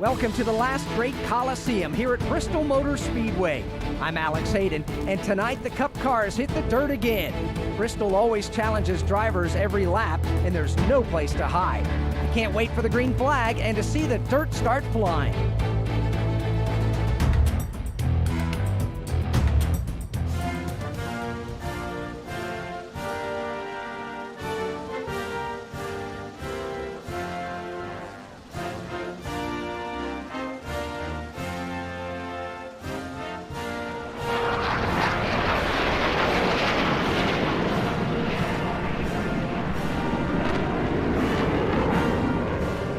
Welcome to the last great Coliseum here at Bristol Motor Speedway. I'm Alex Hayden, and tonight the Cup cars hit the dirt again. Bristol always challenges drivers every lap, and there's no place to hide. I can't wait for the green flag and to see the dirt start flying.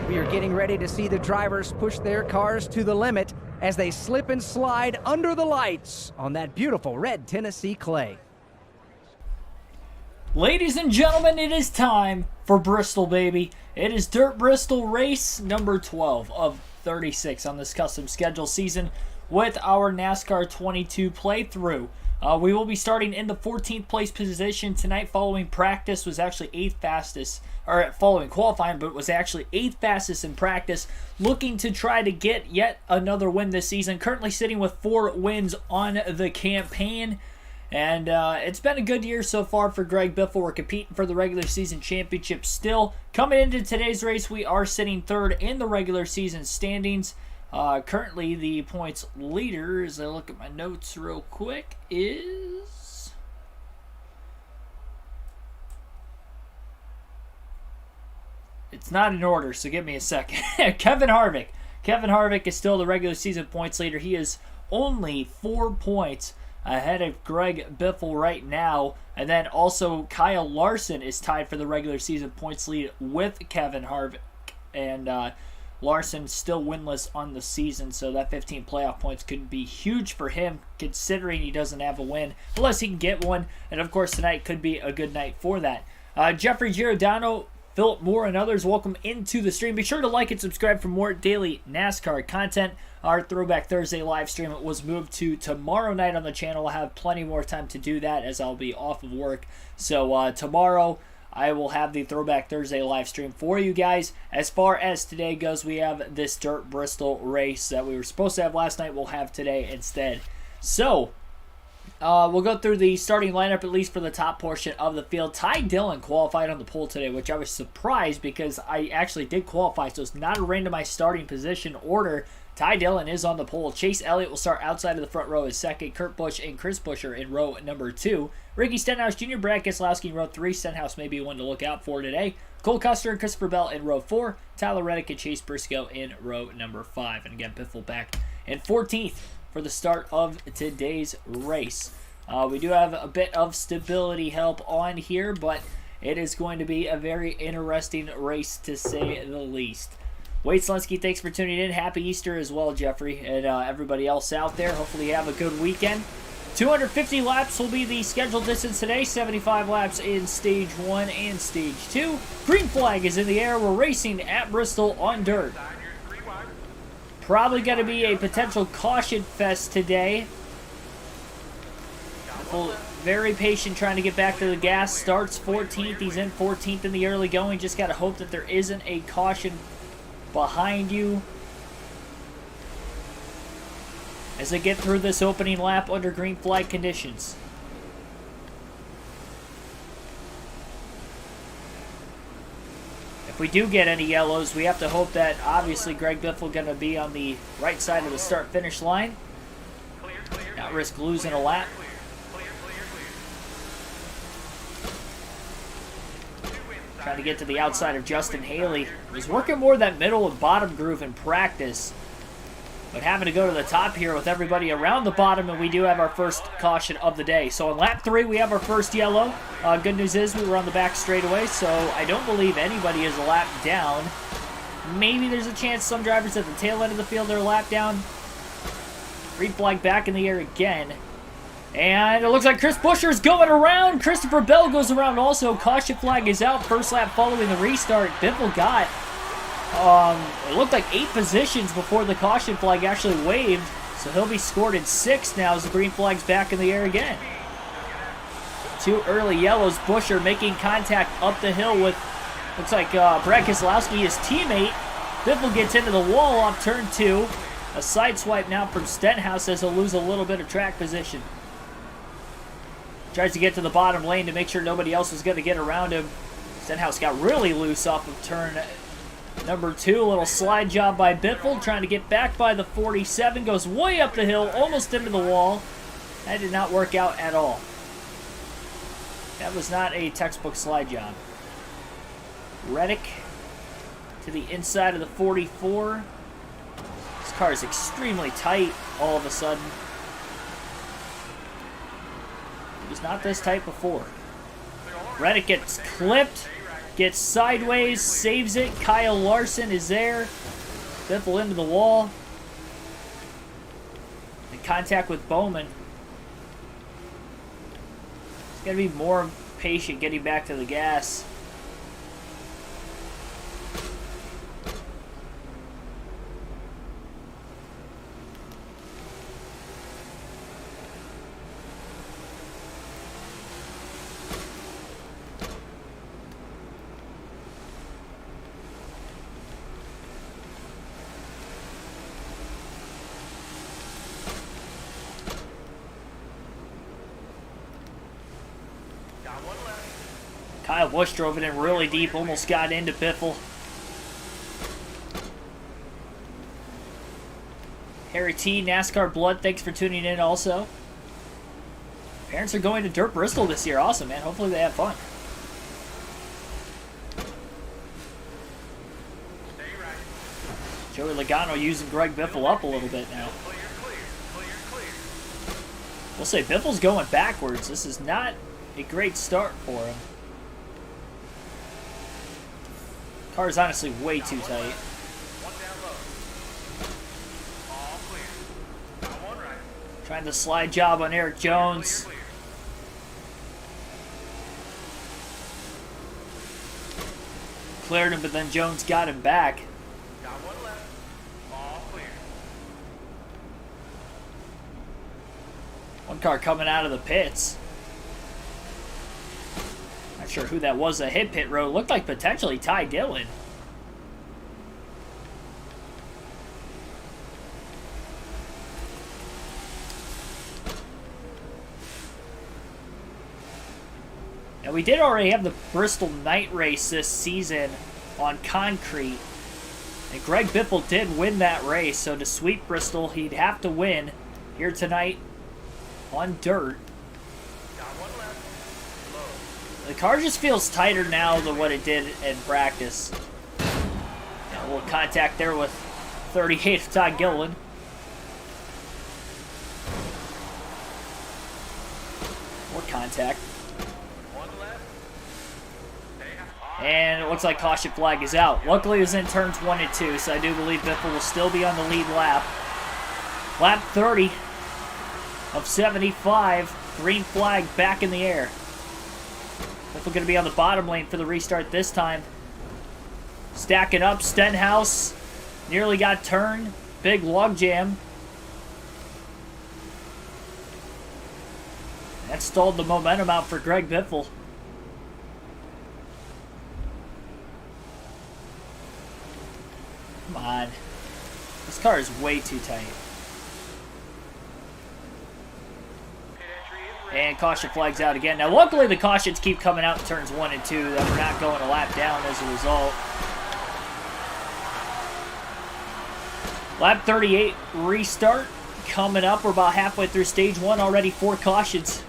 We are getting ready to see the drivers push their cars to the limit as they slip and slide under the lights on that beautiful red Tennessee clay. Ladies and gentlemen, it is time for Bristol, baby. It is Dirt Bristol race number 12 of 36 on this custom schedule season with our NASCAR 22 playthrough. We will be starting in the 14th place position tonight. Following practice was actually 8th fastest, or following qualifying, but was actually 8th fastest in practice. Looking to try to get yet another win this season. Currently sitting with 4 wins on the campaign. And it's been a good year so far for Greg Biffle. We're competing for the regular season championship still. Coming into today's race, we are sitting 3rd in the regular season standings. Currently, the points leader, as I look at my notes real quick, is... It's not in order, so give me a second. Kevin Harvick. Kevin Harvick is still the regular season points leader. He is only 4 points ahead of Greg Biffle right now. And then also Kyle Larson is tied for the regular season points lead with Kevin Harvick. And Larson still winless on the season, so that 15 playoff points could be huge for him considering he doesn't have a win unless he can get one. And of course tonight could be a good night for that. Jeffrey Giordano, Philip Moore, and others, welcome into the stream. Be sure to like and subscribe for more daily NASCAR content. Our Throwback Thursday live stream was moved to tomorrow night on the channel. I'll have plenty more time to do that as I'll be off of work. So tomorrow I will have the Throwback Thursday live stream for you guys. As far as today goes, we have this Dirt Bristol race that we were supposed to have last night. We'll have today instead. So we'll go through the starting lineup, at least for the top portion of the field. Ty Dillon qualified on the pole today, which I was surprised because I actually did qualify, so it's not a randomized starting position order. Ty Dillon is on the pole. Chase Elliott will start outside of the front row as second. Kurt Busch and Chris Buescher in row number 2. Ricky Stenhouse Jr., Brad Keselowski in row 3. Stenhouse may be one to look out for today. Cole Custer and Christopher Bell in row 4. Tyler Reddick and Chase Briscoe in row number 5. And again, Biffle back in 14th for the start of today's race. We do have a bit of stability help on here, but it is going to be a very interesting race to say the least. Wade Selensky, thanks for tuning in. Happy Easter as well, Jeffrey, and everybody else out there. Hopefully you have a good weekend. 250 laps will be the scheduled distance today. 75 laps in Stage 1 and Stage 2. Green flag is in the air. We're racing at Bristol on dirt. Probably going to be a potential caution fest today. Very patient trying to get back to the gas. Starts 14th. He's in 14th in the early going. Just got to hope that there isn't a caution behind you as they get through this opening lap under green flag conditions. If we do get any yellows, we have to hope that obviously Greg Biffle going to be on the right side of the start-finish line. Not risk losing a lap. Trying to get to the outside of Justin Haley. He's working more that middle and bottom groove in practice, but having to go to the top here with everybody around the bottom, and we do have our first caution of the day. So on lap 3, we have our first yellow. Good news is we were on the back straightaway, so I don't believe anybody is a lap down. Maybe there's a chance some drivers at the tail end of the field are a lap down. Green flag back in the air again. And it looks like Chris Buescher is going around. Christopher Bell goes around also. Caution flag is out. First lap following the restart. Biffle got, it looked like 8 positions before the caution flag actually waved. So he'll be scored in 6th now as the green flag's back in the air again. 2 early yellows. Buescher making contact up the hill with, looks like Brad Keselowski, his teammate. Biffle gets into the wall off turn 2. A side swipe now from Stenhouse as he'll lose a little bit of track position. Tries to get to the bottom lane to make sure nobody else was going to get around him. Stenhouse got really loose off of turn number 2. A little slide job by Biffle, trying to get back by the 47. Goes way up the hill, almost into the wall. That did not work out at all. That was not a textbook slide job. Reddick to the inside of the 44. This car is extremely tight all of a sudden. It was not this tight before. Reddick gets clipped, gets sideways, saves it. Kyle Larson is there. Biffle into the wall. In contact with Bowman. He's got to be more patient getting back to the gas. Kyle Busch drove it in really deep, almost got into Biffle. Harry T, NASCAR Blood, thanks for tuning in also. Parents are going to Dirt Bristol this year. Awesome, man. Hopefully they have fun. Joey Logano using Greg Biffle up a little bit now. We'll say Biffle's going backwards. This is not a great start for him. Car is honestly way too tight. Trying to slide job on Eric Jones. Cleared him, but then Jones got him back. One car coming out of the pits. Not sure who that was that hit pit road. Looked like potentially Ty Dillon. Now we did already have the Bristol night race this season on concrete. And Greg Biffle did win that race. So to sweep Bristol, he'd have to win here tonight on dirt. The car just feels tighter now than what it did in practice. A little contact there with 38 of Todd Gilliland. More contact. And it looks like caution flag is out. Luckily it was in turns 1 and 2, so I do believe Biffle will still be on the lead lap. Lap 30 of 75. Green flag back in the air. Biffle going to be on the bottom lane for the restart this time. Stacking up. Stenhouse nearly got turned. Big log jam. That stalled the momentum out for Greg Biffle. Come on. This car is way too tight. And caution flags out again. Now, luckily, the cautions keep coming out in turns 1 and 2. That we're not going a lap down as a result. Lap 38 restart coming up. We're about halfway through stage 1 already. 4 cautions.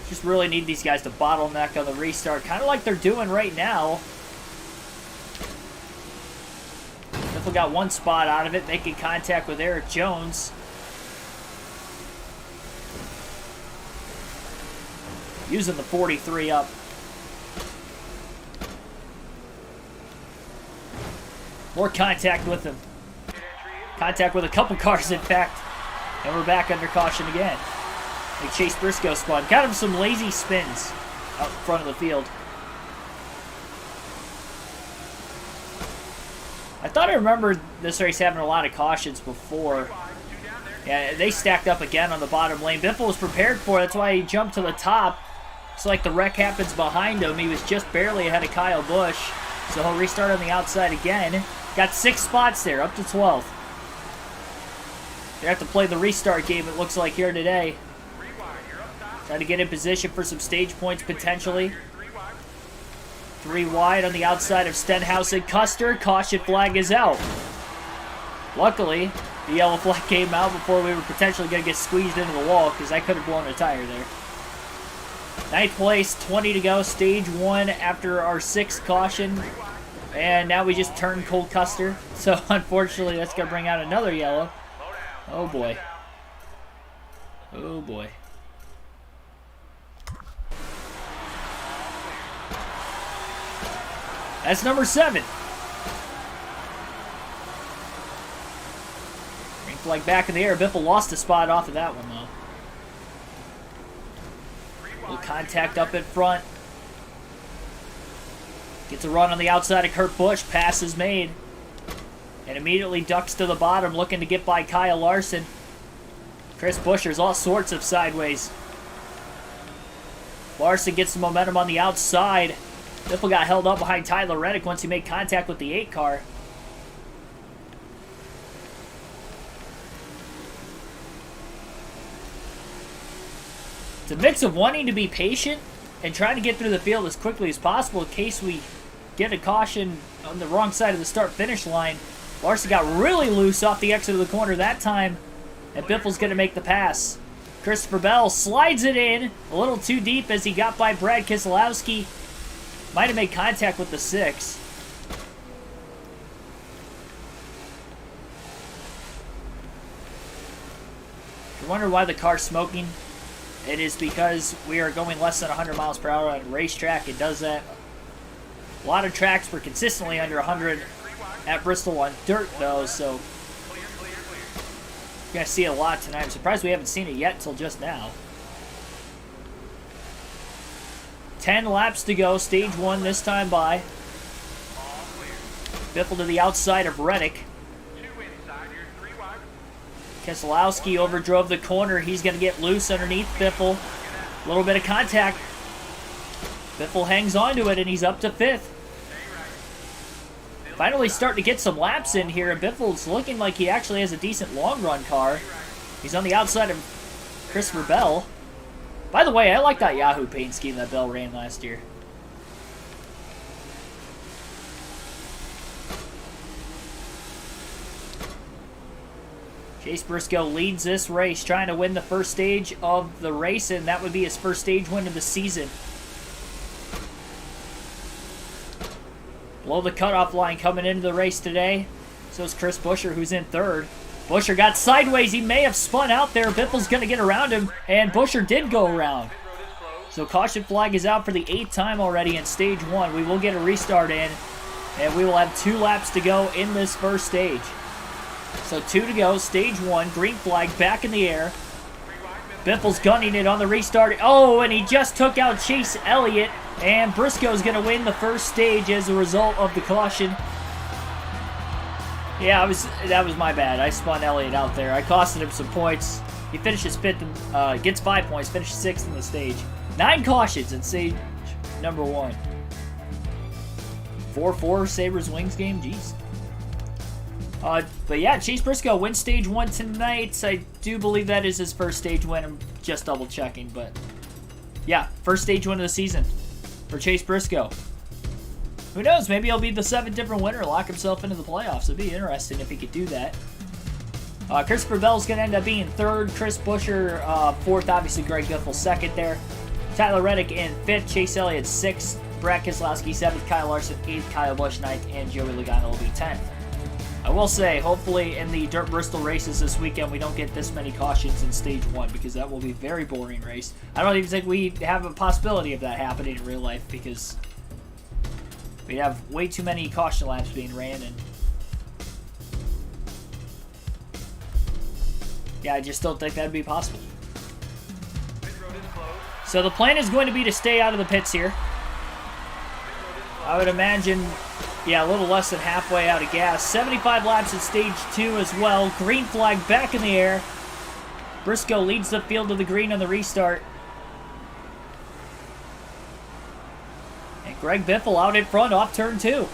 Just really need these guys to bottleneck on the restart. Kind of like they're doing right now. Biffle got one spot out of it, making contact with Eric Jones. Using the 43 up. More contact with him. Contact with a couple cars, in fact. And we're back under caution again. Like Chase Briscoe spun. Got him some lazy spins out in front of the field. I thought I remembered this race having a lot of cautions before. Yeah, they stacked up again on the bottom lane. Biffle was prepared for it. That's why he jumped to the top. It's like the wreck happens behind him. He was just barely ahead of Kyle Busch. So he'll restart on the outside again. Got 6 spots there, up to 12th. They have to play the restart game, it looks like, here today. Trying to get in position for some stage points, potentially. 3 wide on the outside of Stenhouse and Custer. Caution flag is out. Luckily, the yellow flag came out before we were potentially going to get squeezed into the wall, because I could have blown a tire there. 9th place, 20 to go, stage 1 after our 6th caution. And now we just turned Cole Custer. So unfortunately, that's going to bring out another yellow. Oh boy. Oh boy. That's number 7. Green flag back in the air. Biffle lost a spot off of that one, though. Little contact up in front. Gets a run on the outside of Kurt Busch. Pass is made. And immediately ducks to the bottom, looking to get by Kyle Larson. Chris Buescher's all sorts of sideways. Larson gets the momentum on the outside. Biffle got held up behind Tyler Reddick once he made contact with the 8 car. It's a mix of wanting to be patient and trying to get through the field as quickly as possible in case we get a caution on the wrong side of the start-finish line. Larson got really loose off the exit of the corner that time, and Biffle's going to make the pass. Christopher Bell slides it in a little too deep as he got by Brad Keselowski. Might have made contact with the 6. If you wonder why the car's smoking, it is because we are going less than 100 miles per hour on a racetrack. It does that. A lot of tracks were consistently under 100 at Bristol on dirt, though, so you're going to see it a lot tonight. I'm surprised we haven't seen it yet until just now. 10 laps to go, stage 1 this time by. Biffle to the outside of Reddick. Keselowski overdrove the corner. He's going to get loose underneath Biffle. A little bit of contact. Biffle hangs on to it, and he's up to 5th. Finally starting to get some laps in here, and Biffle's looking like he actually has a decent long-run car. He's on the outside of Christopher Bell. By the way, I like that Yahoo paint scheme that Bell ran last year. Chase Briscoe leads this race, trying to win the first stage of the race, and that would be his first stage win of the season. Below the cutoff line coming into the race today. So is Chris Buescher, who's in 3rd. Buescher got sideways. He may have spun out there. Biffle's going to get around him, and Buescher did go around. So caution flag is out for the 8th time already in stage 1. We will get a restart in, and we will have 2 laps to go in this first stage. So 2 to go, stage 1, green flag back in the air. Biffle's gunning it on the restart. Oh, and he just took out Chase Elliott, and Briscoe's going to win the first stage as a result of the caution. Yeah, that was my bad. I spun Elliott out there. I costed him some points. He finishes 5th, gets 5 points, finishes 6th in the stage. 9 cautions in stage number 1. 4-4 Sabres Wings game, jeez. But yeah, Chase Briscoe wins stage 1 tonight. I do believe that is his first stage win. I'm just double checking, but yeah, first stage win of the season for Chase Briscoe. Who knows? Maybe he'll be the 7th different winner, lock himself into the playoffs. It'd be interesting if he could do that. Christopher Bell's going to end up being 3rd. Chris Buescher 4th. Obviously, Greg Biffle 2nd there. Tyler Reddick in 5th. Chase Elliott 6th. Brad Keselowski 7th. Kyle Larson 8th. Kyle Busch 9th. And Joey Logano will be 10th. I will say, hopefully in the Dirt Bristol races this weekend, we don't get this many cautions in stage 1, because that will be a very boring race. I don't even think we have a possibility of that happening in real life, because we have way too many caution laps being ran, and yeah, I just don't think that'd be possible. So the plan is going to be to stay out of the pits here. I would imagine, yeah, a little less than halfway out of gas. 75 laps in stage 2 as well. Green flag back in the air. Briscoe leads the field to the green on the restart. And Greg Biffle out in front off turn 2.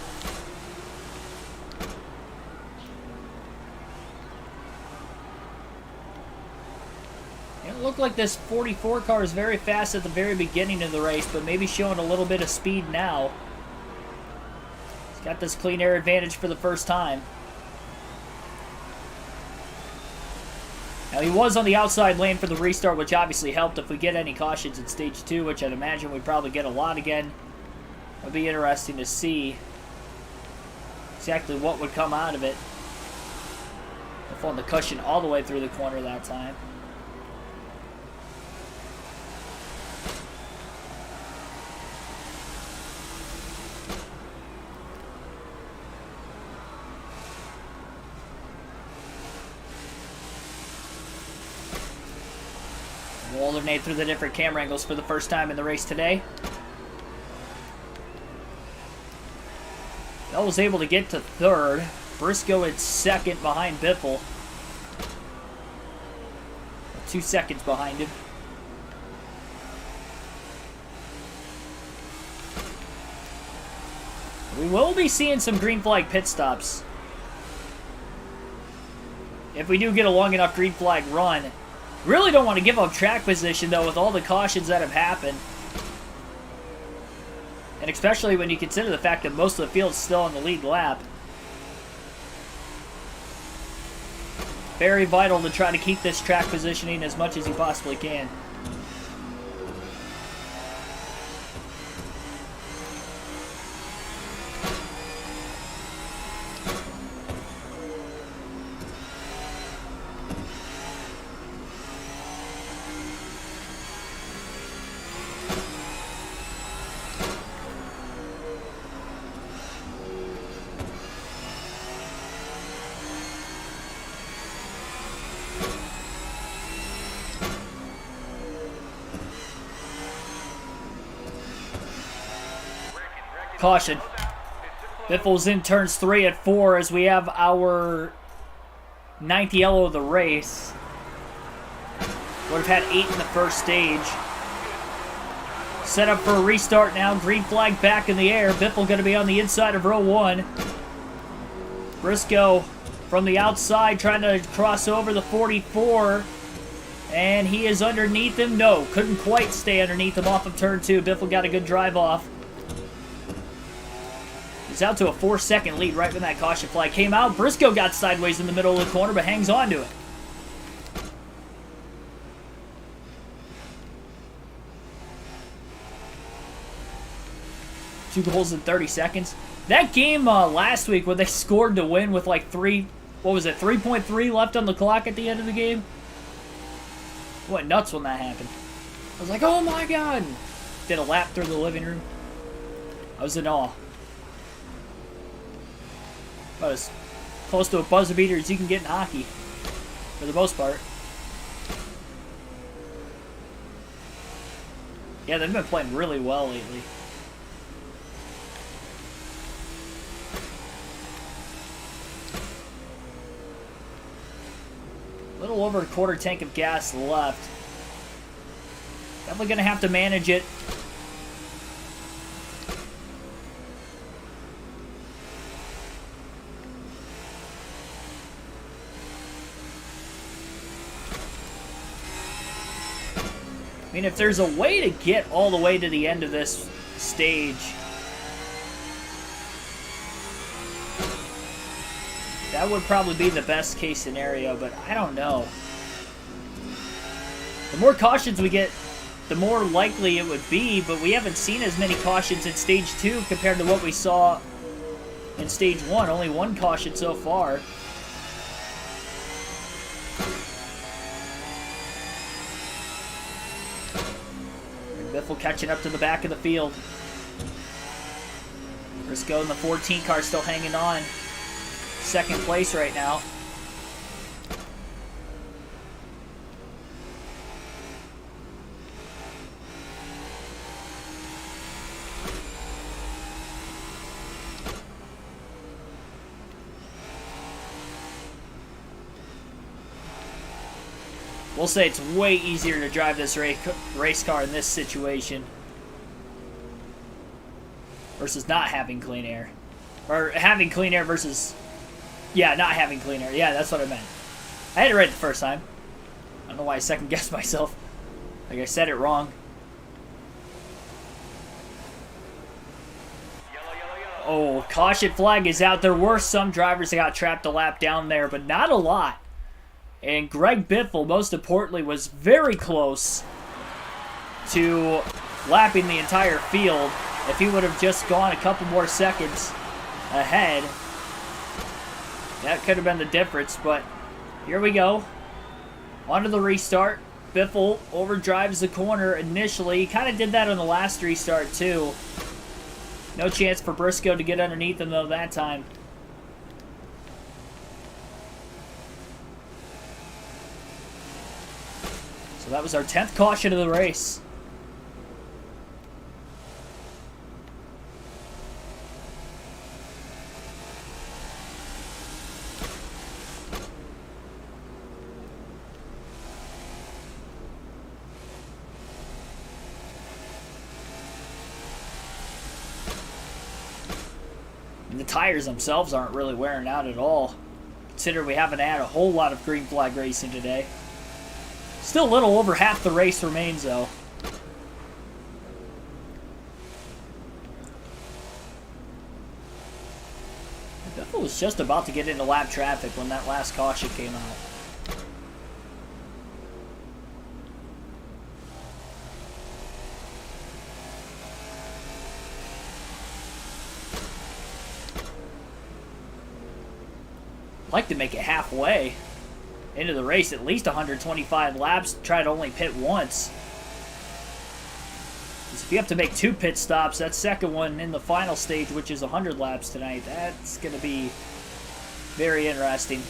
It looked like this 44 car is very fast at the very beginning of the race, but maybe showing a little bit of speed now. He's got this clean air advantage for the first time. Now, he was on the outside lane for the restart, which obviously helped. If we get any cautions in Stage 2, which I'd imagine we'd probably get a lot again, it'd be interesting to see exactly what would come out of it. If on the cushion all the way through the corner that time. We'll alternate through the different camera angles for the first time in the race today. Bell was able to get to third. Briscoe in second behind Biffle. 2 seconds behind him. We will be seeing some green flag pit stops. If we do get a long enough green flag run. Really don't want to give up track position, though, with all the cautions that have happened. And especially when you consider the fact that most of the field is still on the lead lap. Very vital to try to keep this track positioning as much as you possibly can. Caution. Biffle's in turns 3 and 4 as we have our 9th yellow of the race. Would have had 8 in the first stage. Set up for a restart now. Green flag back in the air. Biffle going to be on the inside of row 1. Briscoe from the outside trying to cross over the 44. And he is underneath him. No, couldn't quite stay underneath him off of turn 2. Biffle got a good drive off. He's out to a 4-second lead right when that caution flag came out. Briscoe got sideways in the middle of the corner, but hangs on to it. Two goals in 30 seconds. That game last week where they scored to win with like 3.3 left on the clock at the end of the game? I went nuts when that happened. I was like, oh my god! Did a lap through the living room. I was in awe. About as close to a buzzer beater as you can get in hockey, for the most part. Yeah, they've been playing really well lately. A little over a quarter tank of gas left. Definitely going to have to manage it. I mean, if there's a way to get all the way to the end of this stage, that would probably be the best case scenario, but I don't know. The more cautions we get, the more likely it would be, but we haven't seen as many cautions in Stage 2 compared to what we saw in Stage 1. Only 1 caution so far. Biffle catching up to the back of the field. Briscoe in the 14 car still hanging on. Second place right now. We'll say it's way easier to drive this race car in this situation. versus not having clean air. Or having clean air versus, yeah, not having clean air. Yeah, that's what I meant. I had it right the first time. I don't know why I second guessed myself. Like I said it wrong. Oh, caution flag is out. There were some drivers that got trapped a lap down there, but not a lot. And Greg Biffle, most importantly, was very close to lapping the entire field. If he would have just gone a couple more seconds ahead, that could have been the difference. But here we go. On to the restart. Biffle overdrives the corner initially. He kind of did that on the last restart too. No chance for Briscoe to get underneath him though that time. So that was our 10th caution of the race. And the tires themselves aren't really wearing out at all. Consider we haven't had a whole lot of green flag racing today. Still a little over half the race remains though. Biffle was just about to get into lap traffic when that last caution came out. I'd like to make it halfway into the race, at least 125 laps, try to only pit once. Because if you have to make 2 pit stops, that second one in the final stage, which is 100 laps tonight, that's going to be very interesting.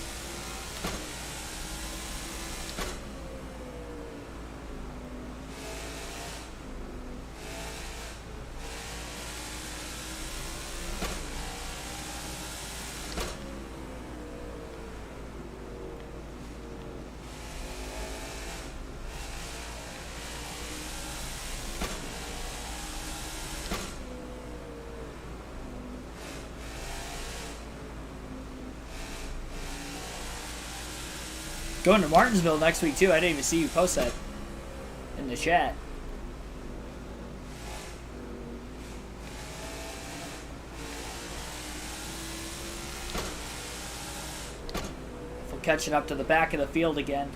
Going to Martinsville next week too. I didn't even see you post that in the chat. We're catching up to the back of the field again.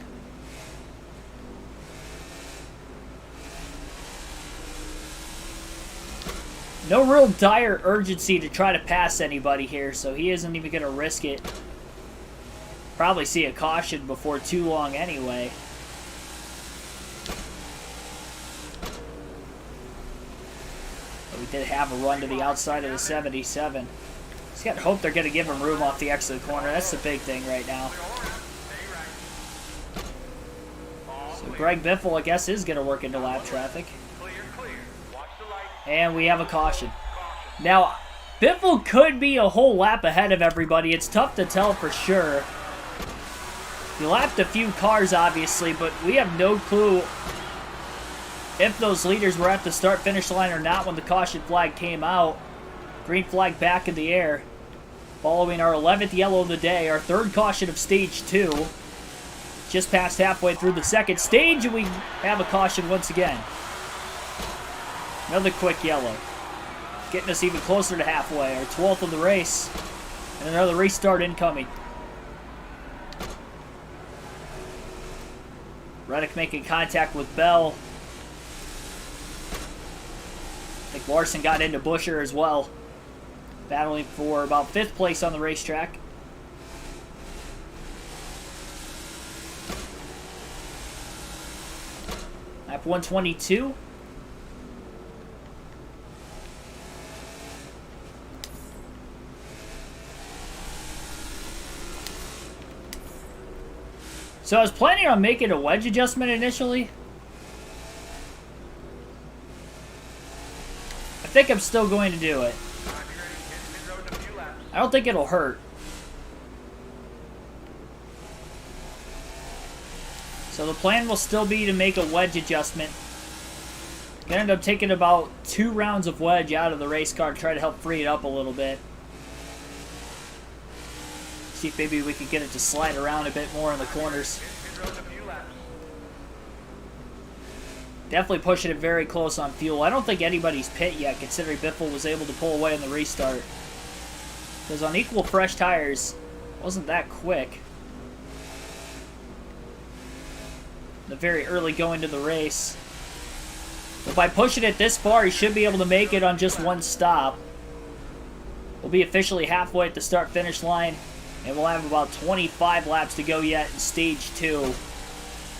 No real dire urgency to try to pass anybody here, so he isn't even going to risk it. Probably see a caution before too long anyway. But we did have a run to the outside of the 77. Just got to hope they're going to give him room off the exit corner. That's the big thing right now. So Greg Biffle, I guess, is going to work into lap traffic. And we have a caution. Now, Biffle could be a whole lap ahead of everybody. It's tough to tell for sure. He lapped a few cars, obviously, but we have no clue if those leaders were at the start-finish line or not when the caution flag came out. Green flag back in the air. Following our 11th yellow of the day, our 3rd caution of stage 2. Just past halfway through the 2nd stage, and we have a caution once again. Another quick yellow. Getting us even closer to halfway. Our 12th of the race. And another restart incoming. Reddick making contact with Bell. I think Larson got into Busher as well. Battling for about 5th place on the racetrack. Lap 122. So I was planning on making a wedge adjustment initially. I think I'm still going to do it. I don't think it'll hurt. So the plan will still be to make a wedge adjustment. They ended up taking about 2 rounds of wedge out of the race car to try to help free it up a little bit. See if maybe we could get it to slide around a bit more in the corners. Definitely pushing it very close on fuel. I don't think anybody's pit yet, considering Biffle was able to pull away in the restart. Because on equal fresh tires, it wasn't that quick. The very early going to the race. But by pushing it this far, he should be able to make it on just one stop. We'll be officially halfway at the start-finish line, and we'll have about 25 laps to go yet in Stage 2.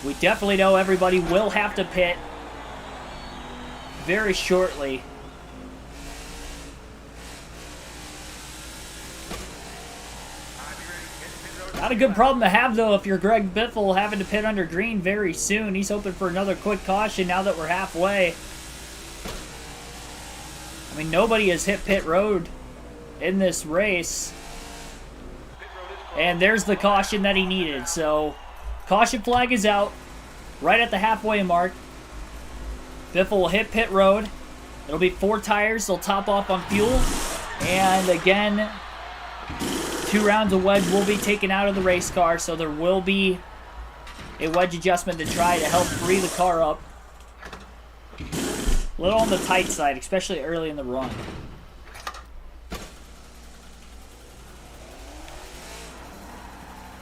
We definitely know everybody will have to pit very shortly. Not a good problem to have, though, if you're Greg Biffle having to pit under green very soon. He's hoping for another quick caution now that we're halfway. I mean, nobody has hit pit road in this race. And there's the caution that he needed. So, caution flag is out right at the halfway mark. Biffle will hit pit road. It'll be 4 tires. They'll top off on fuel. And again, 2 rounds of wedge will be taken out of the race car, so there will be a wedge adjustment to try to help free the car up. A little on the tight side, especially early in the run.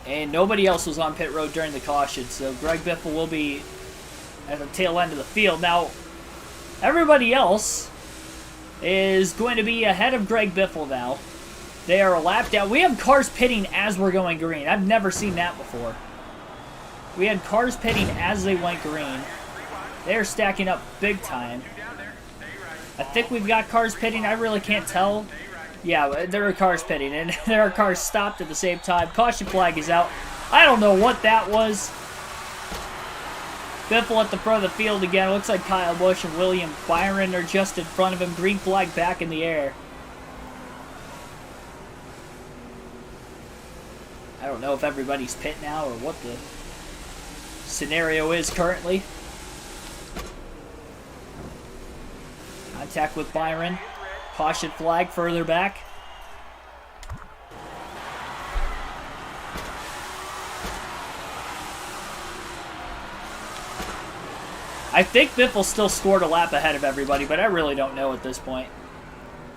And nobody else was on pit road during the caution, so Greg Biffle will be at the tail end of the field. Now, everybody else is going to be ahead of Greg Biffle now. They are a lap down. We have cars pitting as we're going green. I've never seen that before. We had cars pitting as they went green. They're stacking up big time. I think we've got cars pitting. I really can't tell. Yeah, there are cars pitting, and there are cars stopped at the same time. Caution flag is out. I don't know what that was. Biffle at the front of the field again. It looks like Kyle Busch and William Byron are just in front of him. Green flag back in the air. I don't know if everybody's pit now or what the scenario is currently. Contact with Byron. Caution flag further back. I think Biffle still scored a lap ahead of everybody, but I really don't know at this point.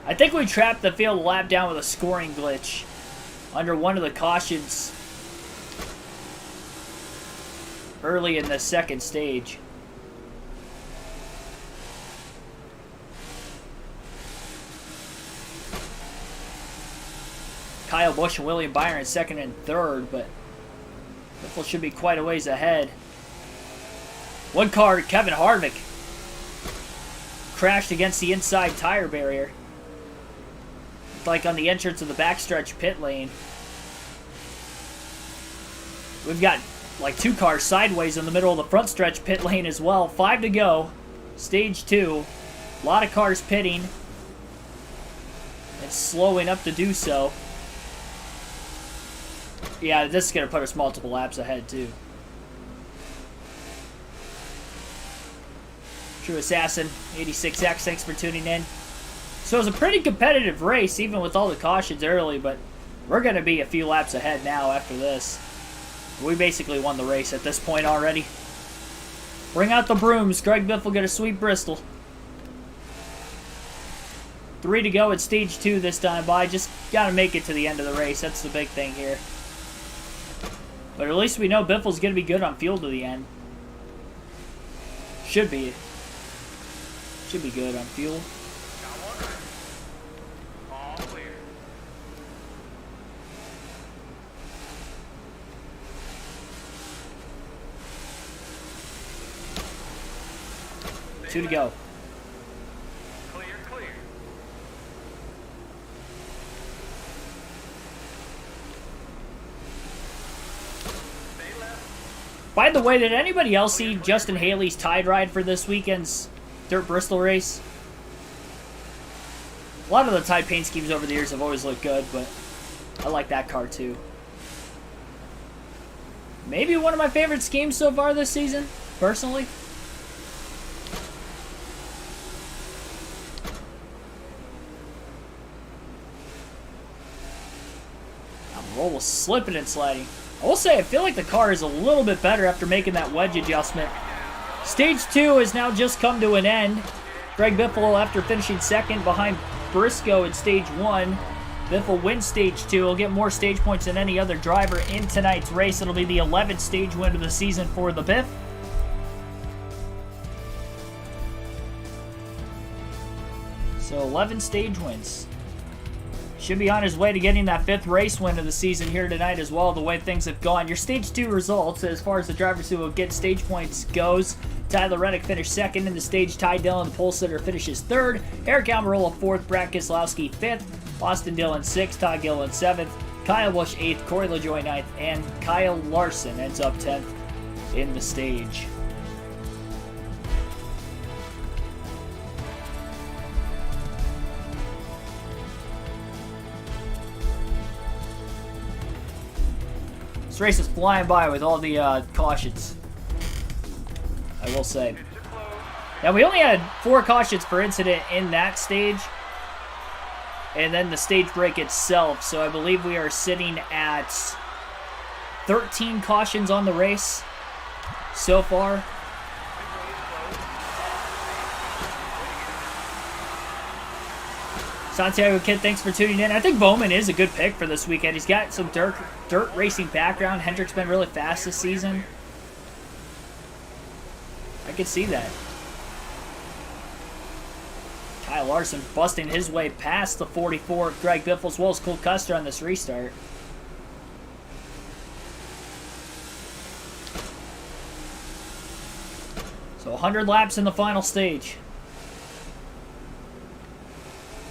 I think we trapped the field a lap down with a scoring glitch under one of the cautions early in the second stage. Kyle Busch and William Byron second and third, but Biffle should be quite a ways ahead. One car, Kevin Harvick, crashed against the inside tire barrier. Like on the entrance of the backstretch pit lane. We've got like 2 cars sideways in the middle of the front stretch pit lane as well. 5 to go. Stage 2. A lot of cars pitting. It's slowing up to do so. Yeah, this is going to put us multiple laps ahead too. True Assassin, 86X, thanks for tuning in. So it was a pretty competitive race, even with all the cautions early, but we're going to be a few laps ahead now after this. We basically won the race at this point already. Bring out the brooms. Greg Biffle get a sweep Bristol. 3 to go at Stage 2 this time by. Just got to make it to the end of the race. That's the big thing here. But at least we know Biffle's going to be good on fuel to the end. Should be. Should be good on fuel. Two to go. Clear, clear. Stay left. By the way, did anybody else see Justin Haley's Tide Ride for this weekend's Dirt Bristol race? A lot of the Tide paint schemes over the years have always looked good, but I like that car too. Maybe one of my favorite schemes so far this season, personally. Roll was slipping and sliding. I will say, I feel like the car is a little bit better after making that wedge adjustment. Stage 2 has now just come to an end. Greg Biffle, after finishing second behind Briscoe in Stage 1. Biffle wins Stage 2. He'll get more stage points than any other driver in tonight's race. It'll be the 11th stage win of the season for the Biff. So 11 stage wins. Should be on his way to getting that 5th race win of the season here tonight as well, the way things have gone. Your Stage 2 results, as far as the drivers who will get stage points goes, Tyler Reddick finished 2nd in the stage. Ty Dillon, the pole sitter, finishes 3rd. Eric Almirola 4th. Brad Keselowski 5th. Austin Dillon 6th. Todd Gilliland 7th. Kyle Busch 8th. Corey LaJoie 9th. And Kyle Larson ends up 10th in the stage. This race is flying by with all the cautions, I will say. Now, we only had 4 cautions per incident in that stage, and then the stage break itself, so I believe we are sitting at 13 cautions on the race so far. Santiago Kid, thanks for tuning in. I think Bowman is a good pick for this weekend. He's got some dirt racing background. Hendrick's been really fast this season. I could see that. Kyle Larson busting his way past the 44 of Greg Biffle as well as Cole Custer on this restart. So 100 laps in the final stage.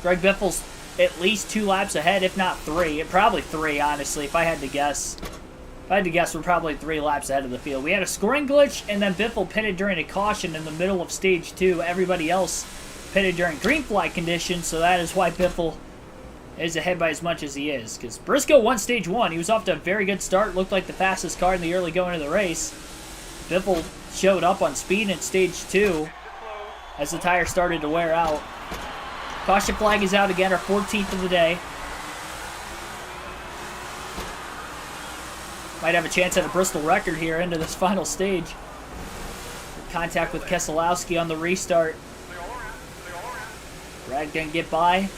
Greg Biffle's at least 2 laps ahead, if not 3. Probably 3, honestly, if I had to guess. If I had to guess, we're probably 3 laps ahead of the field. We had a scoring glitch, and then Biffle pitted during a caution in the middle of Stage 2. Everybody else pitted during green flag conditions, so that is why Biffle is ahead by as much as he is. Because Briscoe won Stage 1. He was off to a very good start. Looked like the fastest car in the early going of the race. Biffle showed up on speed in Stage 2 as the tire started to wear out. Caution flag is out again, our 14th of the day. Might have a chance at a Bristol record here into this final stage. Contact with Keselowski on the restart. Brad gonna get by.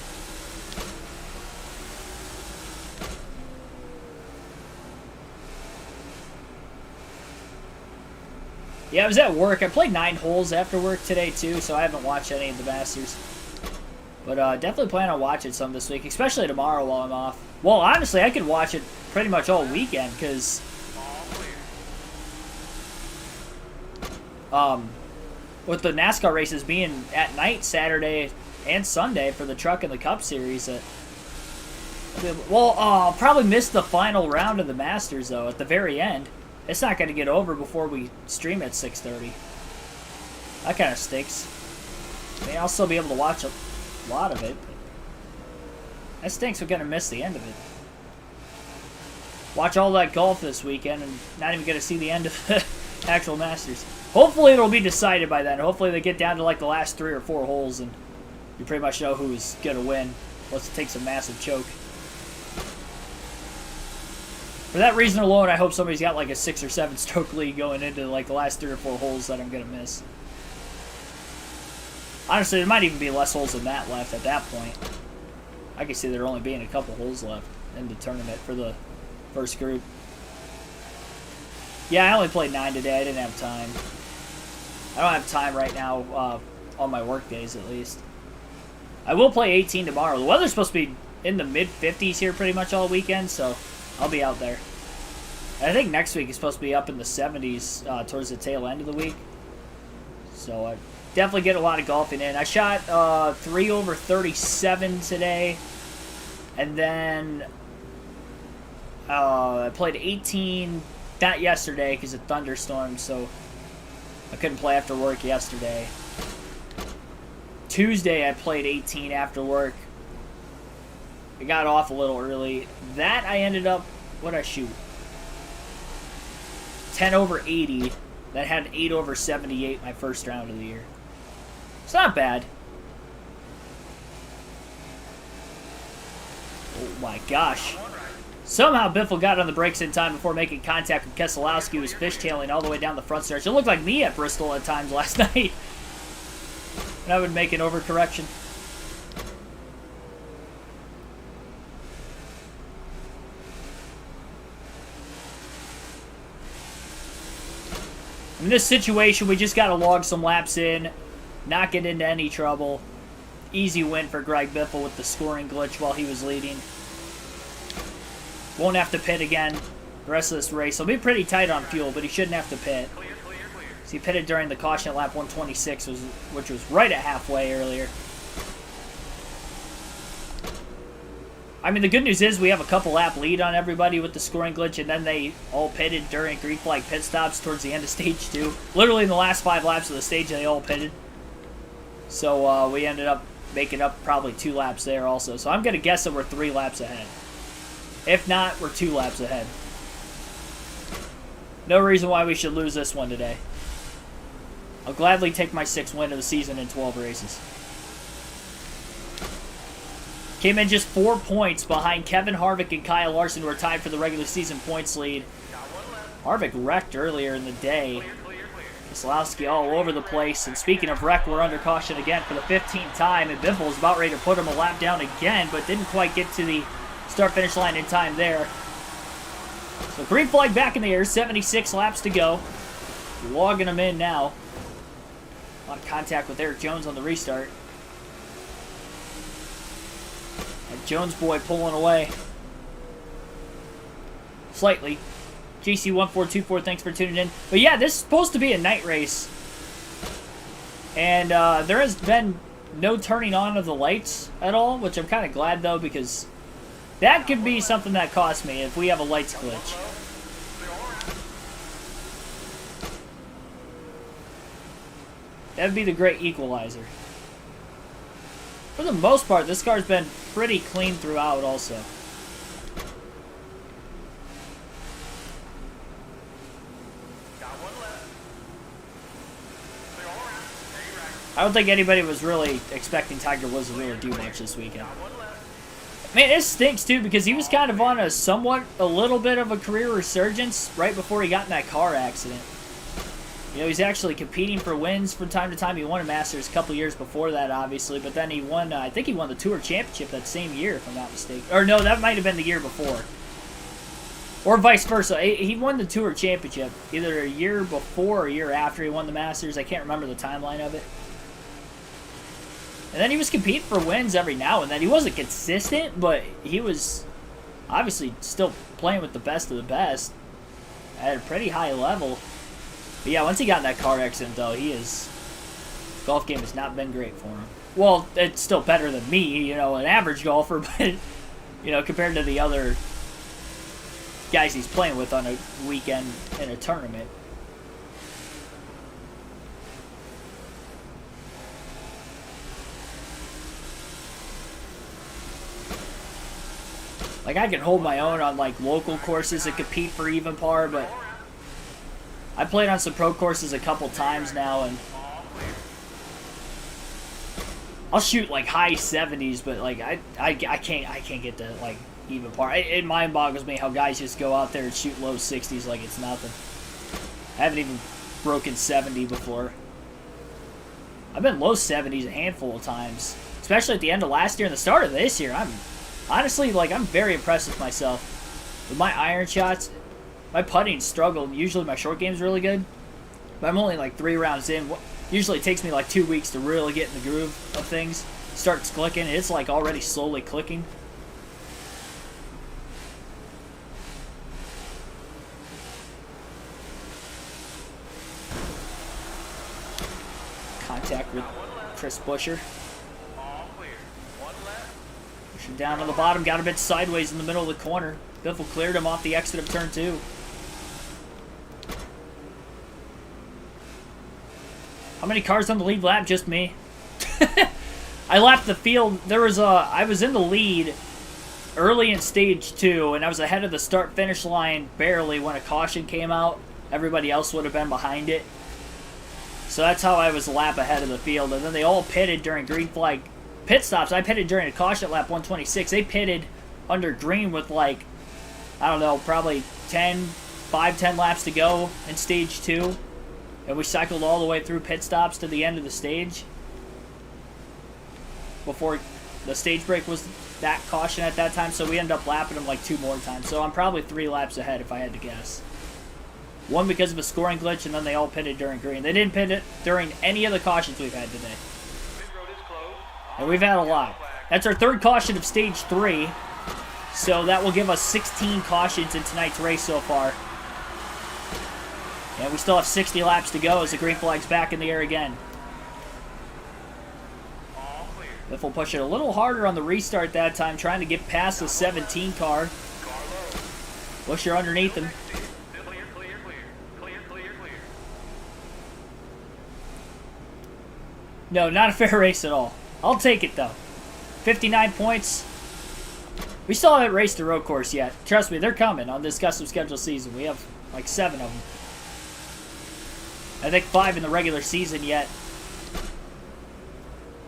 Yeah, I was at work. I played 9 holes after work today too, so I haven't watched any of the Masters. But definitely plan on watching some this week, especially tomorrow while I'm off. Well, honestly, I could watch it pretty much all weekend, because with the NASCAR races being at night Saturday and Sunday for the Truck and the Cup Series, well, I'll probably miss the final round of the Masters, though, at the very end. It's not going to get over before we stream at 6:30. That kind of stinks. I mean, I'll still be able to watch a lot of it. That stinks. We're going to miss the end of it. Watch all that golf this weekend and not even get to see the end of the actual Masters. Hopefully it'll be decided by then. Hopefully they get down to like the last 3 or 4 holes and you pretty much know who's going to win. Unless it takes a massive choke. For that reason alone, I hope somebody's got like a 6 or 7 stroke lead going into like the last 3 or 4 holes that I'm going to miss. Honestly, there might even be less holes than that left at that point. I can see there only being a couple holes left in the tournament for the first group. Yeah, I only played 9 today. I didn't have time. I don't have time right now on my work days, at least. I will play 18 tomorrow. The weather's supposed to be in the mid-50s here pretty much all weekend, so I'll be out there. And I think next week is supposed to be up in the 70s towards the tail end of the week. So I definitely get a lot of golfing in. I shot 3 over 37 today. And then I played 18, not yesterday because of thunderstorms, so I couldn't play after work yesterday. Tuesday I played 18 after work. I got off a little early. That I ended up, what'd I shoot? 10 over 80. That had 8 over 78 my first round of the year. It's not bad. Oh my gosh. Somehow Biffle got on the brakes in time before making contact with Keselowski, who was fishtailing all the way down the front stretch. It looked like me at Bristol at times last night. And I would make an overcorrection. In this situation, we just got to log some laps in, not get into any trouble. Easy win for Greg Biffle with the scoring glitch while he was leading. Won't have to pit again the rest of this race. He'll be pretty tight on fuel, but he shouldn't have to pit. Clear, clear, clear. So he pitted during the caution at lap 126, which was right at halfway earlier. I mean, the good news is we have a couple lap lead on everybody with the scoring glitch, and then they all pitted during green flag pit stops towards the end of stage 2. Literally in the last 5 laps of the stage, they all pitted. So we ended up making up probably 2 laps there also. So I'm going to guess that we're 3 laps ahead. If not, we're 2 laps ahead. No reason why we should lose this one today. I'll gladly take my 6th win of the season in 12 races. Came in just 4 points behind Kevin Harvick and Kyle Larson, who are tied for the regular season points lead. Got one left. Harvick wrecked earlier in the day. Clear, clear, clear. Keselowski all over the place. And speaking of wreck, we're under caution again for the 15th time. And Biffle is about ready to put him a lap down again, but didn't quite get to the start-finish line in time there. So green flag back in the air, 76 laps to go. Logging them in now. A lot of contact with Eric Jones on the restart. That Jones boy pulling away. Slightly. GC1424, thanks for tuning in. But yeah, this is supposed to be a night race. And there has been no turning on of the lights at all, which I'm kind of glad though, because that could be something that costs me if we have a lights glitch. That would be the great equalizer. For the most part, this car's been pretty clean throughout also. Got one left. Clear all around. Stay right. I don't think anybody was really expecting Tiger Woods to really do much this weekend. Got one left. Man, it stinks too because he was kind of on a little bit of a career resurgence right before he got in that car accident. You know, he's actually competing for wins from time to time. He won a Masters a couple years before that, obviously, but then he won, I think he won the Tour Championship that same year, if I'm not mistaken. Or no, that might have been the year before. Or vice versa. He won the Tour Championship either a year before or a year after he won the Masters. I can't remember the timeline of it. And then he was competing for wins every now and then. He wasn't consistent, but he was obviously still playing with the best of the best at a pretty high level. But yeah, once he got in that car accident, though, golf game has not been great for him. Well, it's still better than me, you know, an average golfer, but, you know, compared to the other guys he's playing with on a weekend in a tournament. Like, I can hold my own on, like, local courses that compete for even par, but I played on some pro courses a couple times now, and I'll shoot like high 70s, but like I can't get to like even par. It mind boggles me how guys just go out there and shoot low 60s like it's nothing. I haven't even broken 70 before. I've been low 70s a handful of times, especially at the end of last year and the start of this year. I'm honestly I'm very impressed with myself with my iron shots. My putting struggled. Usually my short game's really good, but I'm only like 3 rounds in. Usually it takes me like 2 weeks to really get in the groove of things. Starts clicking. It's like already slowly clicking. Contact with Chris Buescher. All clear. One left. Pushing down on the bottom. Got a bit sideways in the middle of the corner. Biffle cleared him off the exit of turn 2. How many cars on the lead lap? Just me. I lapped the field. I was in the lead early in stage 2, and I was ahead of the start-finish line barely when a caution came out. Everybody else would have been behind it. So that's how I was a lap ahead of the field. And then they all pitted during green flag pit stops. I pitted during a caution at lap 126. They pitted under green with like I don't know, probably 10 laps to go in stage 2. And we cycled all the way through pit stops to the end of the stage before the stage break was that caution at that time. So we ended up lapping them like 2 more times. So I'm probably 3 laps ahead if I had to guess. 1 because of a scoring glitch, and then they all pitted during green. They didn't pit it during any of the cautions we've had today. And we've had a lot. That's our 3rd caution of stage 3. So that will give us 16 cautions in tonight's race so far. And we still have 60 laps to go as the green flag's back in the air again. If we'll push it a little harder on the restart that time, trying to get past the 17 car. Wish you're underneath him. No, not a fair race at all. I'll take it, though. 59 points. We still haven't raced a road course yet. Trust me, they're coming on this custom schedule season. We have like 7 of them. I think 5 in the regular season yet.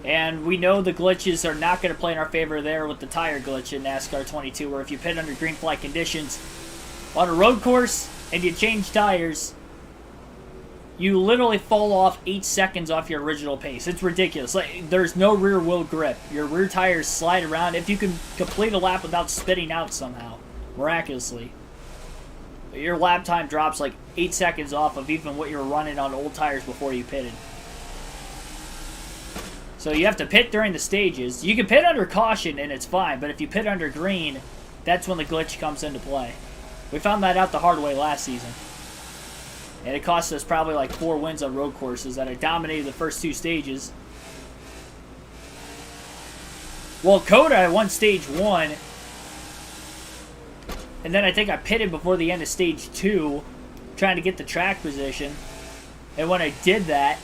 And we know the glitches are not going to play in our favor there with the tire glitch in NASCAR 22, where if you pit under green flag conditions on a road course and you change tires, you literally fall off 8 seconds off your original pace. It's ridiculous. Like, there's no rear wheel grip. Your rear tires slide around. If you can complete a lap without spitting out somehow, miraculously, your lap time drops like 8 seconds off of even what you were running on old tires before you pitted. So you have to pit during the stages. You can pit under caution and it's fine, but if you pit under green, that's when the glitch comes into play. We found that out the hard way last season. And it cost us probably like 4 wins on road courses that I dominated the first 2 stages. Well, Coda, I won stage 1. And then I think I pitted before the end of stage 2, trying to get the track position. And when I did that,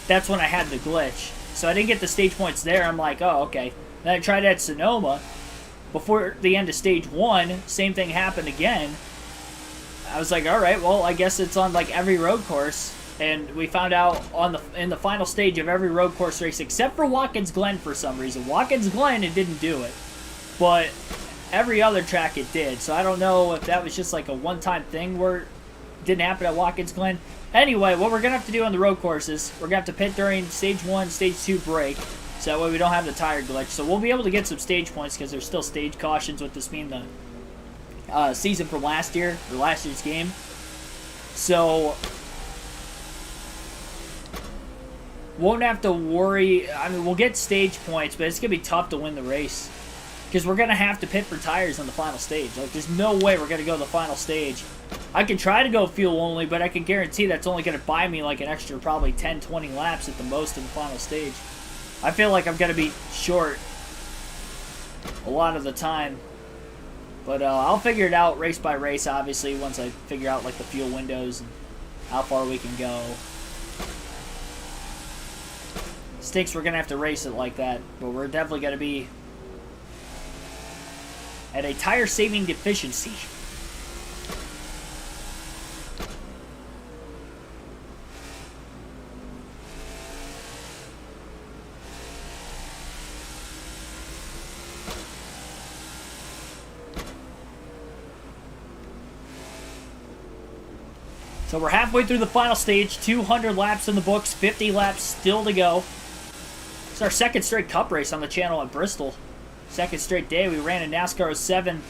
that's when I had the glitch. So I didn't get the stage points there. I'm like, oh, okay. Then I tried at Sonoma. Before the end of stage 1, same thing happened again. I was like, all right, well, I guess it's on like every road course. And we found out in the final stage of every road course race, except for Watkins Glen for some reason. Watkins Glen, it didn't do it. But every other track it did. So I don't know if that was just like a one-time thing where it didn't happen at Watkins Glen. Anyway, what we're going to have to do on the road courses, we're going to have to pit during stage 1, stage 2 break. So that way we don't have the tire glitch. So we'll be able to get some stage points because there's still stage cautions with this being the season from last year, or last year's game. So won't have to worry. I mean, we'll get stage points, but it's going to be tough to win the race. Because we're going to have to pit for tires on the final stage. Like, there's no way we're going to go to the final stage. I can try to go fuel only, but I can guarantee that's only going to buy me like an extra probably 10, 20 laps at the most in the final stage. I feel like I'm going to be short a lot of the time. But I'll figure it out race by race, obviously, once I figure out like the fuel windows and how far we can go. Stinks we're going to have to race it like that, but we're definitely going to be at a tire saving deficiency. So we're halfway through the final stage, 200 laps in the books, 50 laps still to go. It's our second straight cup race on the channel at Bristol. Second straight day. We ran a NASCAR 07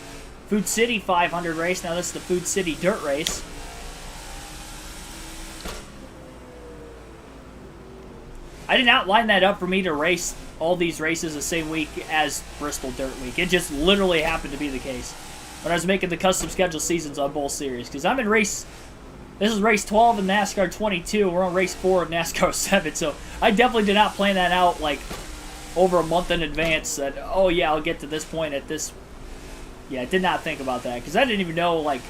Food City 500 race. Now this is the Food City Dirt race. I did not line that up for me to race all these races the same week as Bristol Dirt Week. It just literally happened to be the case when I was making the custom schedule seasons on both series. Because I'm in race... This is race 12 in NASCAR 22. We're on race 4 of NASCAR 7. So I definitely did not plan that out like over a month in advance. That, oh yeah, I'll get to this point at this. Yeah, I did not think about that. Because I didn't even know like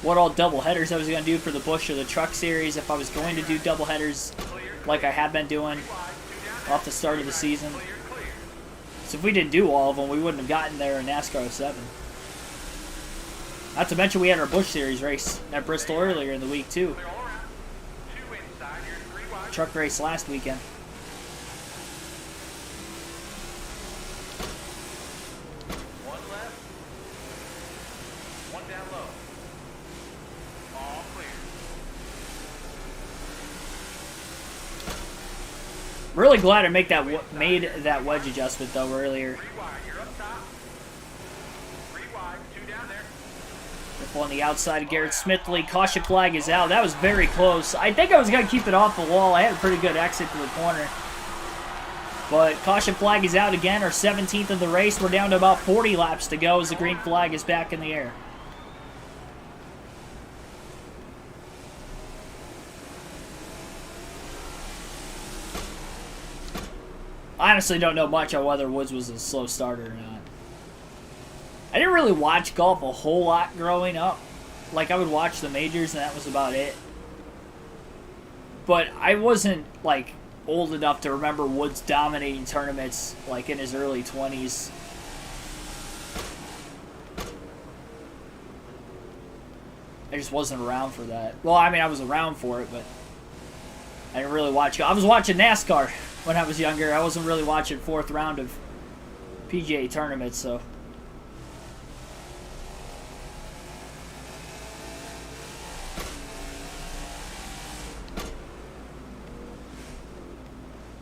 what all double headers I was going to do for the Busch or the Truck Series. If I was going to do double headers like I have been doing off the start of the season. So if we didn't do all of them, we wouldn't have gotten there in NASCAR 7. Not to mention we had our Busch Series race at Bristol earlier in the week, too. Truck race last weekend. down low. All clear. Really glad I made that wedge adjustment though earlier. 3 wide. You're up top. 3 wide. 2 down there. On the outside of Garrett Smithley. Caution flag is out. That was very close. I think I was going to keep it off the wall. I had a pretty good exit to the corner. But caution flag is out again. Our 17th of the race. We're down to about 40 laps to go as the green flag is back in the air. I honestly don't know much on whether Woods was a slow starter or not. I didn't really watch golf a whole lot growing up. Like, I would watch the majors, and that was about it. But I wasn't, like, old enough to remember Woods dominating tournaments, like, in his early 20s. I just wasn't around for that. Well, I mean, I was around for it, but I didn't really watch. I was watching NASCAR when I was younger. I wasn't really watching 4th round of PGA tournaments, so...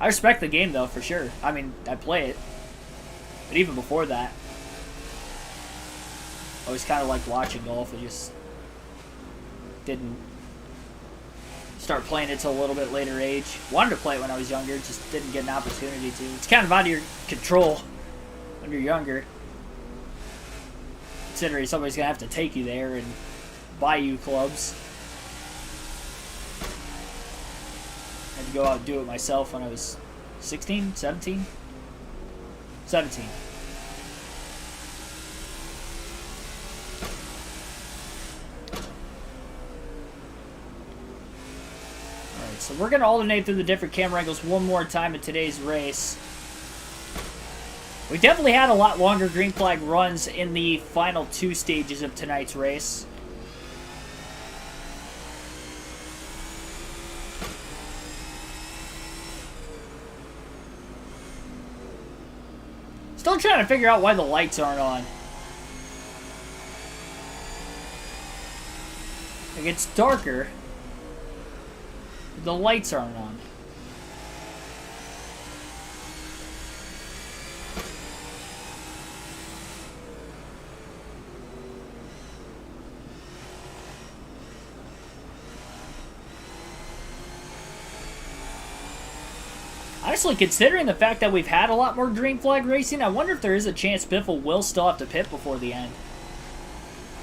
I respect the game, though, for sure. I mean, I play it. But even before that, I always kind of liked watching golf. I just didn't start playing it till a little bit later age. Wanted to play it when I was younger, just didn't get an opportunity to. It's kind of out of your control when you're younger. Considering somebody's going to have to take you there and buy you clubs. I had to go out and do it myself when I was 16, 17? 17. Alright, so we're going to alternate through the different camera angles one more time in today's race. We definitely had a lot longer green flag runs in the final 2 stages of tonight's race. Still trying to figure out why the lights aren't on. It gets darker, but the lights aren't on. Honestly, considering the fact that we've had a lot more green flag racing, I wonder if there is a chance Biffle will still have to pit before the end.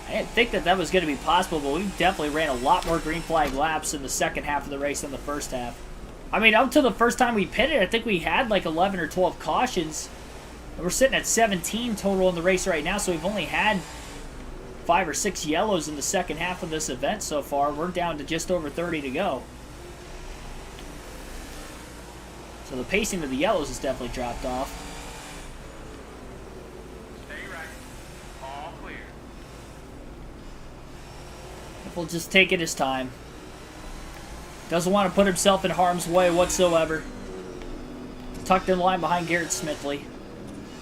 I didn't think that that was going to be possible, but we definitely ran a lot more green flag laps in the second half of the race than the first half. I mean, up to the first time we pitted, I think we had like 11 or 12 cautions. And we're sitting at 17 total in the race right now, so we've only had 5 or 6 yellows in the second half of this event so far. We're down to just over 30 to go. So the pacing of the yellows has definitely dropped off. Stay right. All clear. We'll just take it his time. Doesn't want to put himself in harm's way whatsoever. Tucked in line behind Garrett Smithley.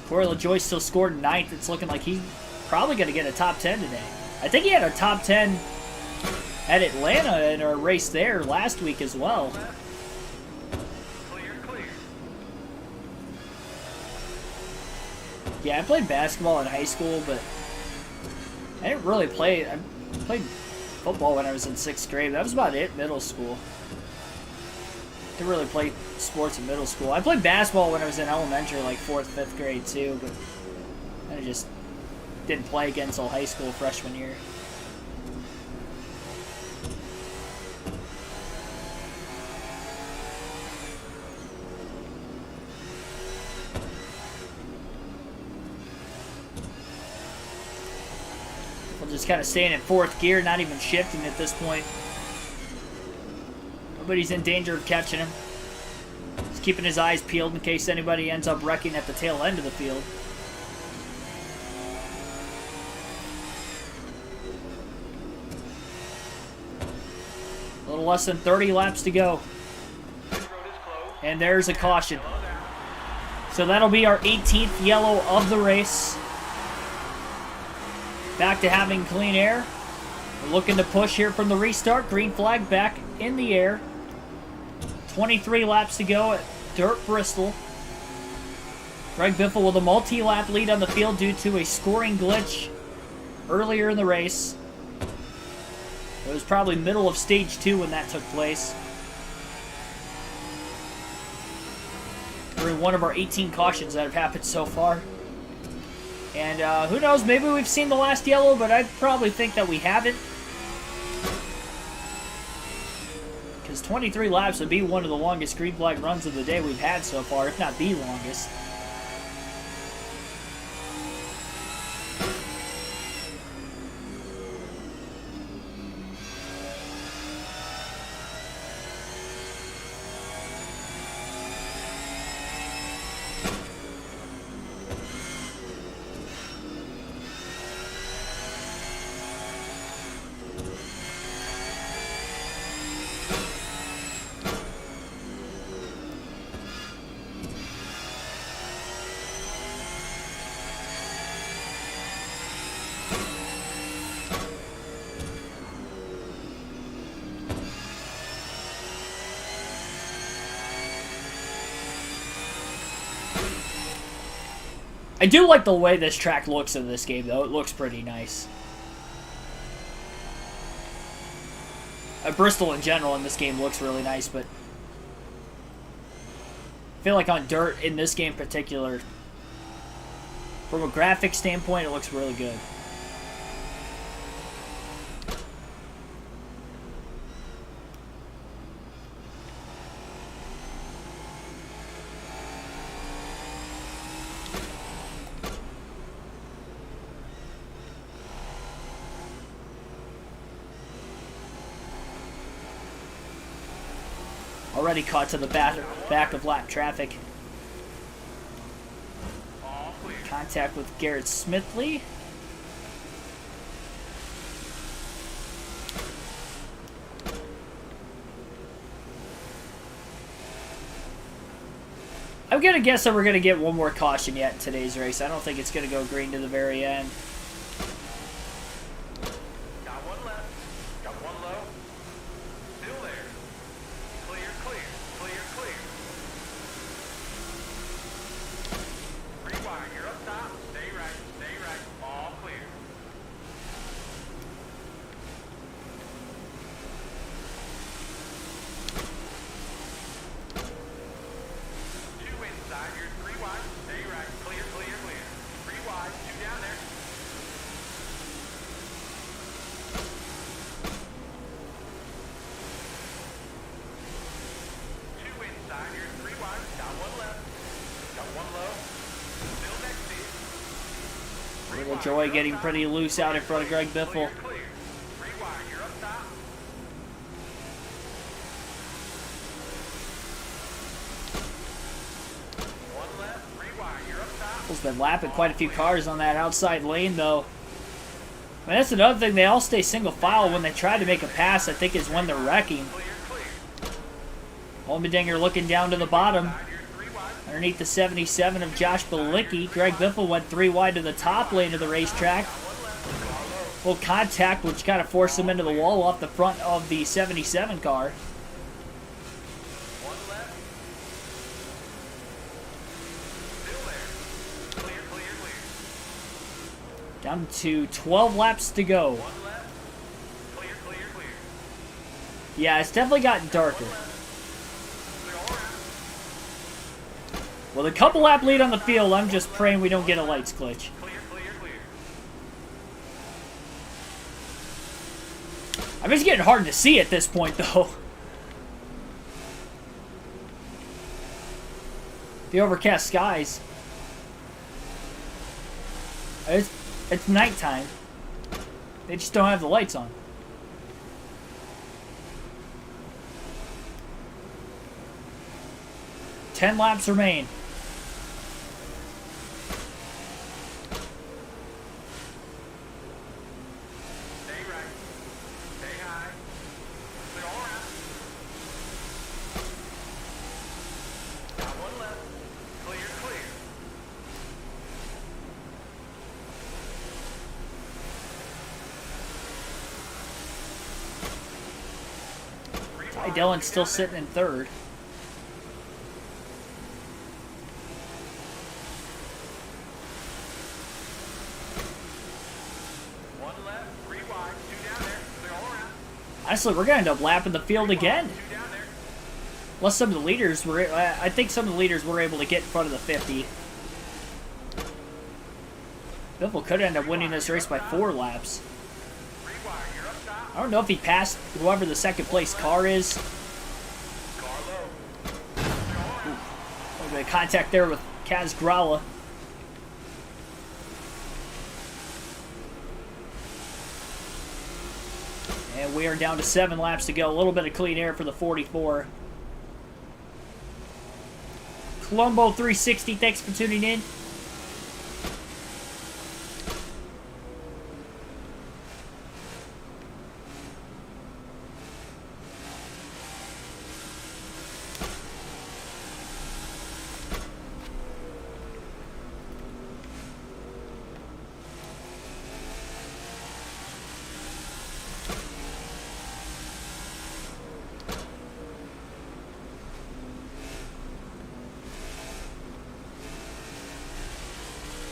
Corey LaJoy still scored 9th. It's looking like he's probably going to get a top 10 today. I think he had a top 10 at Atlanta in our race there last week as well. Yeah, I played basketball in high school, but I didn't really play. I played football when I was in 6th grade. That was about it, middle school. Didn't really play sports in middle school. I played basketball when I was in elementary, like 4th, 5th grade too, but I just didn't play again until high school, freshman year. Just kind of staying in 4th gear, not even shifting at this point. Nobody's in danger of catching him. He's keeping his eyes peeled in case anybody ends up wrecking at the tail end of the field. A little less than 30 laps to go. And there's a caution. So that'll be our 18th yellow of the race. back to having clean air. We're looking to push here from the restart. Green flag back in the air. 23 laps to go at Dirt Bristol. Greg Biffle with a multi-lap lead on the field due to a scoring glitch earlier in the race. It was probably middle of stage 2 when that took place. During one of our 18 cautions that have happened so far. And who knows, maybe we've seen the last yellow, but I probably think that we haven't. Because 23 laps would be one of the longest green flag runs of the day we've had so far, if not the longest. I do like the way this track looks in this game, though. It looks pretty nice. Bristol in general in this game looks really nice, but I feel like on dirt in this game in particular, from a graphic standpoint, it looks really good. Already caught to the back of lap traffic. Contact with Garrett Smithley. I'm going to guess that we're going to get one more caution yet in today's race. I don't think it's going to go green to the very end. Little Joy getting pretty loose out in front of Greg Biffle. Biffle's been lapping quite a few cars on that outside lane, though. I mean, that's another thing. They all stay single file. When they try to make a pass, I think is when they're wrecking. Olmendinger looking down to the bottom. Underneath the 77 of Josh Balicki. Greg Biffle went 3 wide to the top lane of the racetrack. Little contact, which kind of forced him into the wall off the front of the 77 car. Down to 12 laps to go. Yeah, it's definitely gotten darker. With a couple lap lead on the field, I'm just praying we don't get a lights glitch. I'm just getting hard to see at this point, though. The overcast skies. It's nighttime. They just don't have the lights on. Ten laps remain. Ty Dillon's still sitting in third. One left, 3 wide, 2 down there. They're all around. Honestly, we're going to end up lapping the field again. 2 down there. Unless some of the leaders were, I think some of the leaders were able to get in front of the 50. Biffle could end up winning this race by 4 laps. 3 wide, you're up top. I don't know if he passed whoever the second place car is. Car low. They're all around. A little bit of contact there with Kaz Gralla. And we are down to 7 laps to go. A little bit of clean air for the 44. Colombo 360, thanks for tuning in.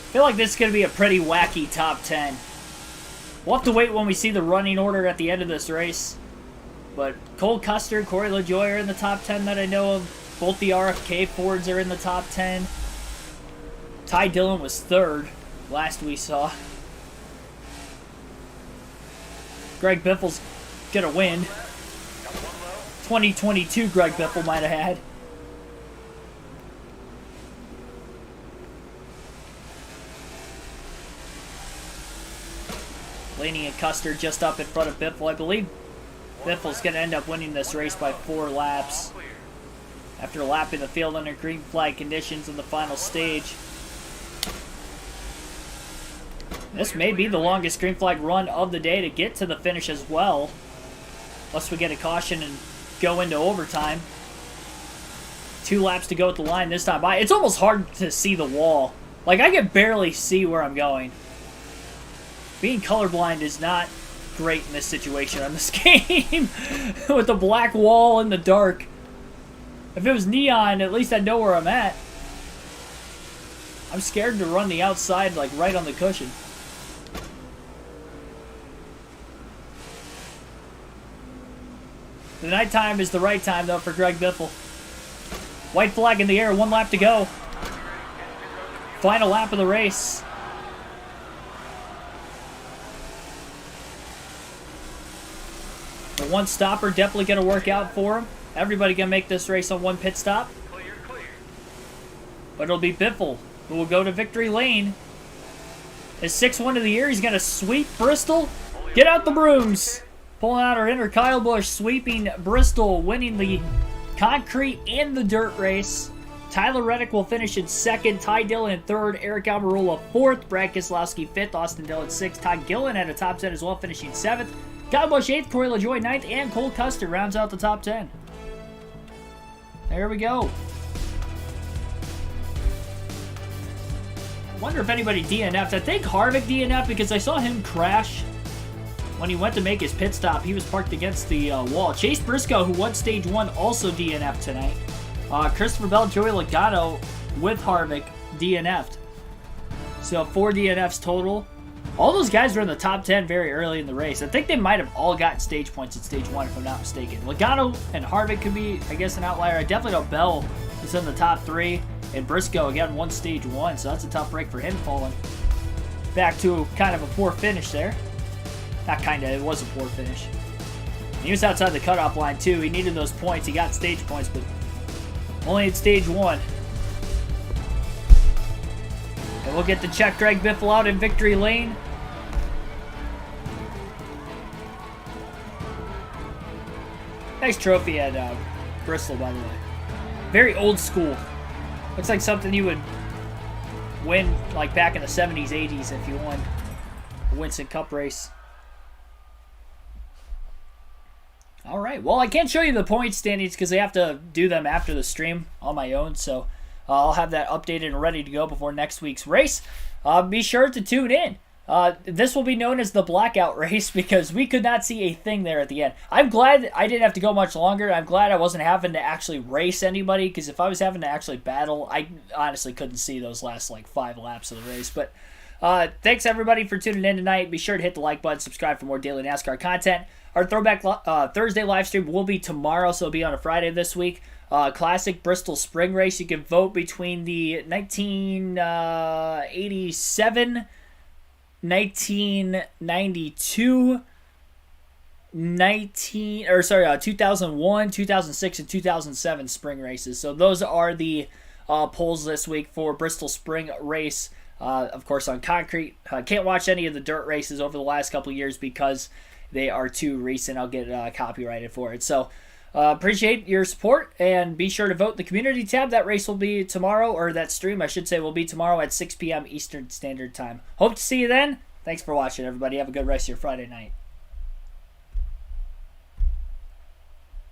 I feel like this is going to be a pretty wacky top 10. We'll have to wait when we see the running order at the end of this race. But Cole Custer, Corey LaJoie are in the top 10 that I know of. Both the RFK Fords are in the top 10. Ty Dillon was third last we saw. Greg Biffle's going to win. 2022 Greg Biffle might have had. Laney and Custer just up in front of Biffle. I believe Biffle's going to end up winning this race by 4 laps. After lapping the field under green flag conditions in the final stage. This may be the longest green flag run of the day to get to the finish as well. Unless we get a caution and go into overtime. 2 laps to go at the line this time by. It's almost hard to see the wall. Like, I can barely see where I'm going. Being colorblind is not great in this situation on this game. With the black wall in the dark. If it was neon, at least I'd know where I'm at. I'm scared to run the outside, like, right on the cushion. The nighttime is the right time, though, for Greg Biffle. White flag in the air, 1 lap to go. Final lap of the race. The 1 stopper definitely going to work out for him. Everybody going to make this race on 1 pit stop. Clear, clear. But it'll be Biffle who will go to victory lane. His 6th win of the year. He's going to sweep Bristol. Get out the brooms. Pulling out our inner Kyle Busch, sweeping Bristol, winning the concrete and the dirt race. Tyler Reddick will finish in 2nd. Ty Dillon in 3rd. Eric Almirola 4th. Brad Keselowski 5th. Austin Dillon 6th. Todd Gillen at a top 10 as well, finishing 7th. Kyle Busch 8th, Corey LaJoie 9th, and Cole Custer rounds out the top 10. There we go. I wonder if anybody DNF'd. I think Harvick DNF'd because I saw him crash when he went to make his pit stop. He was parked against the wall. Chase Briscoe, who won stage 1, also DNF'd tonight. Christopher Bell, Joey Logano with Harvick DNF'd. So 4 DNFs total. All those guys were in the top 10 very early in the race. I think they might have all gotten stage points at stage 1, if I'm not mistaken. Logano and Harvick could be, I guess, an outlier. I definitely know Bell is in the top 3. And Briscoe, again, won stage 1, so that's a tough break for him falling back to kind of a poor finish there. Not kind of, it was a poor finish. And he was outside the cutoff line, too. He needed those points. He got stage points, but only at stage 1. And we'll get to check Greg Biffle out in victory lane. Nice trophy at Bristol, by the way. Very old school. Looks like something you would win like back in the 70s, 80s if you won a Winston Cup race. All right. Well, I can't show you the point standings because I have to do them after the stream on my own. So I'll have that updated and ready to go before next week's race. Be sure to tune in This will be known as the blackout race because we could not see a thing there at the end. I'm glad I didn't have to go much longer. I'm glad I wasn't having to actually race anybody, because if I was having to actually battle, I honestly couldn't see those last like 5 laps of the race. But thanks everybody for tuning in tonight. Be sure to hit the like button, subscribe for more daily NASCAR content. Our Throwback Thursday live stream will be tomorrow, so it'll be on a Friday this week. Classic Bristol Spring Race. You can vote between the 1987, 1992, 2001, 2006, and 2007 spring races. So those are the polls this week for Bristol Spring Race. Of course, on concrete. Can't watch any of the dirt races over the last couple of years because they are too recent. I'll get copyrighted for it. So appreciate your support, and be sure to vote in the community tab. That race will be tomorrow, or that stream, I should say, will be tomorrow at 6 p.m. Eastern Standard Time. Hope to see you then. Thanks for watching, everybody. Have a good rest of your Friday night.